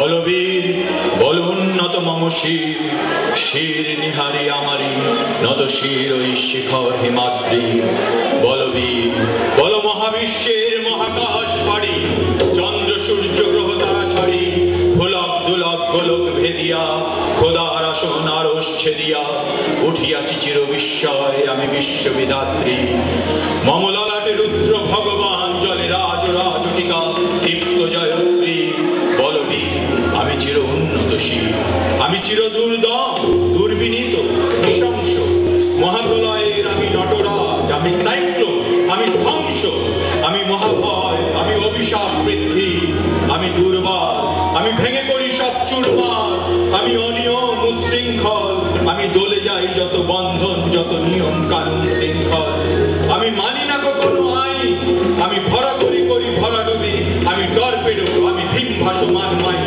বলবীর বল উন্নত মম শির, শির নিহারি আমারি নত শির ওই শিখর হিমাদ্রি। বলবীর বল মহাবিশ্বের মহাকাশ পাড়ি, চন্দ্র সূর্য গ্রহ তারা ছাড়ি, ভোলক দুলক গোলক ভেদিয়া খোদার আসন আরশ ছেদিয়া উঠিয়াছি চির বিস্ময় আমি বিশ্ববিধাত্রী। মম ললাটে রুদ্র ভগবান জলে রাজ রাজটিকা দীপ্ত জয়শ্রী। বলবীর আমি চির উন্নতশীল, আমি চির দুর্দম দুর্বিনীত নৃশংস। মহাপ্রলয়ের আমি নটরাজ, আমি সাইক্লোন, আমি ধ্বংস, আমি মহাভয়, আমি অভিশাপ বৃদ্ধি, আমি দুর্বার, আমি ভেঙে করি সব চুরমার, আমি অনিয়ম উচ্ছৃঙ্খল, আমি দলে যাই যত বন্ধন যত নিয়ম কানুন শৃঙ্খল। আমি মানি না কোনো আইন, আমি ভরা করি করি ভরাডুবি, আমি টর্পেডো, আমি ভিন ভাসমান মাই,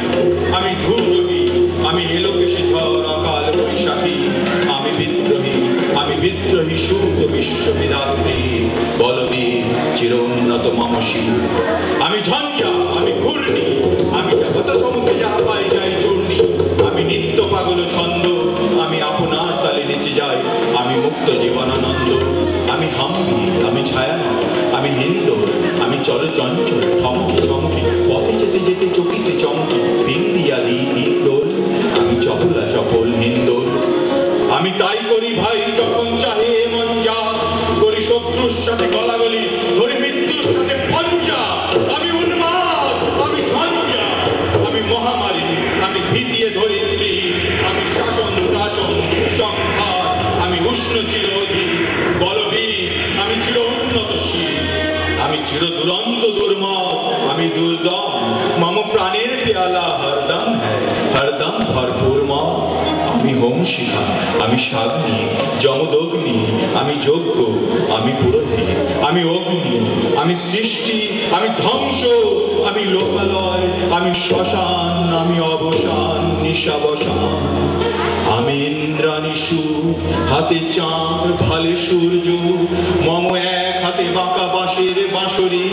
আমি দুর্যোগী, আমি এলোকেশে ঝড় অকাল বৈশাখী, আমি বিদ্রোহী, আমি বিদ্রোহী সূর্য বিশ্ববিধাত্রী। বলবীর চির উন্নত মম শির, আমি ঝঞ্ঝা, আমি ঘূর্ণি, আমি জগত চমকে যা পাই যাই চূর্ণি, আমি নিত্য পাগল ছন্দ, আমি আপনার তালে নেচে যাই, আমি মুক্ত জীবনানন্দ। আমি হাম্বি, আমি ছায়ানট, আমি হিন্দোল, আমি চলচঞ্চল থমকি চমকি, পথে যেতে যেতে চকিতে চমকি বিন্দিয়া দিই হিন্দোল, আমি চপলা চপল হিন্দোল। আমি তাই করি ভাই যখন চাহে মন যা, করি শত্রুর সাথে গলাগলি, ধরি মৃত্যুর সাথে পঞ্জা। আমি উন্মাদ, আমি ঝঞ্ঝা, আমি মহামারী, আমি ভীতিয়ে ধরিত্রী, আমি শাসন শাসন সংহার, আমি উষ্ণ চিরোধী। বলবীর আমি চির উন্নতশীল, আমি চির দুরন্ত দুর্মদ, আমি দুর্দম, মম প্রাণের পেয়ালা হরদম হরদম ভরপুর মদ। আমি হোম শিখা, আমি সাগ্নি যমদগ্নি, আমি যজ্ঞ, আমি পুরোহিত, আমি অগ্নি, আমি সৃষ্টি, আমি ধ্বংস, আমি লোকালয়, আমি শ্মশান, আমি অবসান নিশাবসান। আমি ইন্দ্রাণীষু, হাতে চাঁদ ভালে সূর্য, মম এক হাতে বাঁকা বাঁশের বাঁশরি,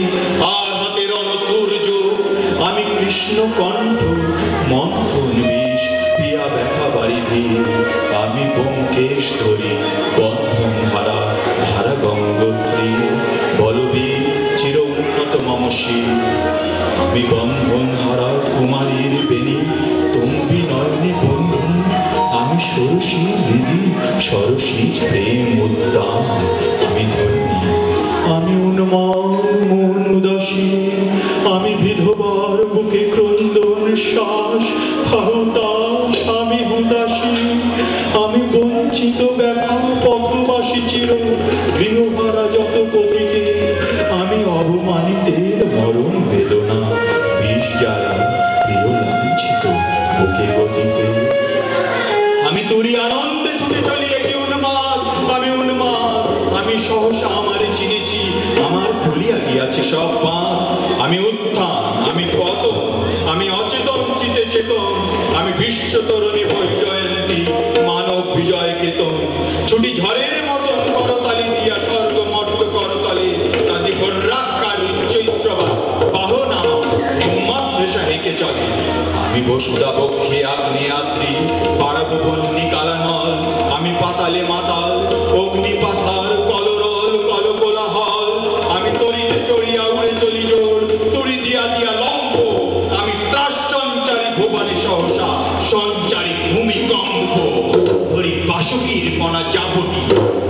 আর হাতে রণতুর্য। আমি কৃষ্ণ কণ্ঠ মন্থন বিষ পিয়া ব্যথা বারিধি, আমি ব্যোমকেশ ধরি বন্ধন হারা ধারা গঙ্গোত্রী। বলবীর চির উন্নত মম শির, আমি বন্ধন হারা কুমারীর বেণী তম্বি নয়নে বন্ধু, আমি ষোড়শী হৃদি সরসী প্রেম উদ্দাম। আমি ধন্যী, আমি উন্মাদ মন উদাসী, আমি বিধবার বুকে ক্রন্দন শ্বাস হতাশ, আমি হুদাসী, আমি বঞ্চিত ব্যথা পথবাসী চির গৃহহারা যত পথিকে, আমি অবমানিতের মরণ বেদনা বিষ জ্বালা প্রিয় লাঞ্ছিত বুকে গতিতে। আমি তুরি আনন্দে ছুটে চলি একটি উন্মাদ, আমি উন্মাদ, আমি সহসা আমারে চিনেছি, আমার খুলিয়া গিয়াছে সব বাঁধ। আমি উত্থান, আমি পতন, আমি অচেতন চিতে চেতন, আমি বিশ্ব তরুণী বৈজয়ন্তী মানব বিজয় কেতন। ছুটি ঝড়ের মতন করতালি দিয়া স্বর্গ মর্ত করতালে, কাজী ভর্রাকার উচ্চৈশ্রবা বাহনা হিম্মত হেঁকে চলে। আমি বসুদা বক্ষে আগ্নেয়াদ্রি পারাবন্যী কালানল, আমি পাতালে মাতাল অগ্নি পাথার কলরল কলকোলাহল। আমি তরিতে চড়িয়া উড়ে চলি জোর তরি দিয়া দিয়া লম্ব, আমি ত্রাস সঞ্চারী ভুবনে সহসা সঞ্চারী ভূমিকম্প। ধরি বাসুকীর কণা জাপটি,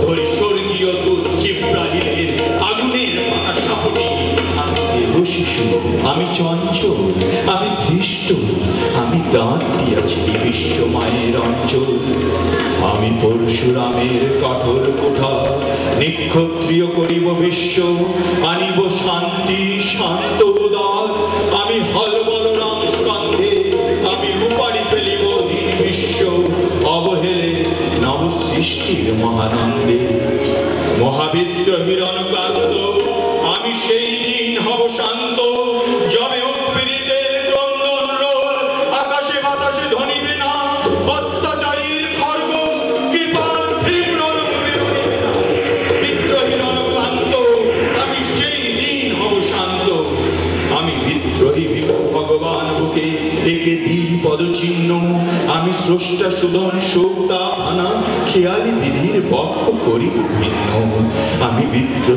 ধরি স্বর্গীয় দূত জিব্রাহিমের আগুনের পাতা সাপটি। আমি দেহ শিশু, আমি চঞ্চল, আমি ধৃষ্ট, আমি দাঁত দিয়াছি বিশ্ব মায়ের অঞ্চল। আমি পরশুরামের কঠোর কুঠার নিক্ষত্রিয় করিব বিশ্ব, আনিব শান্তি শান্ত উদার। আমি হল বলরাম স্কন্ধে, আমি রূপারি ফেলিব দীন বিশ্ব, অবহেলে নব সৃষ্টির মহানন্দে। মহাবিদ্রোহীর অনুক্লান্ত আমি সেই দিন হব শান্ত, যবে উৎপীড়িতের ক্রন্দন রোল আকাশে বাতাসে ধ্বনিবে না, অত্যাচারীর খড়গ কৃপার ভীম রণভূমে রণিবে না। বিদ্রোহীর অনুক্লান্ত আমি সেই দিন হব শান্ত, আমি বিদ্রোহী ভগবান বুকে একে দিন চিহ্ন, আমি স্রষ্টা সুদন সুক্তা আনা খেয়ালি বিধির পক্ষ করি ভিন্ন। আমি বিদ্রোহ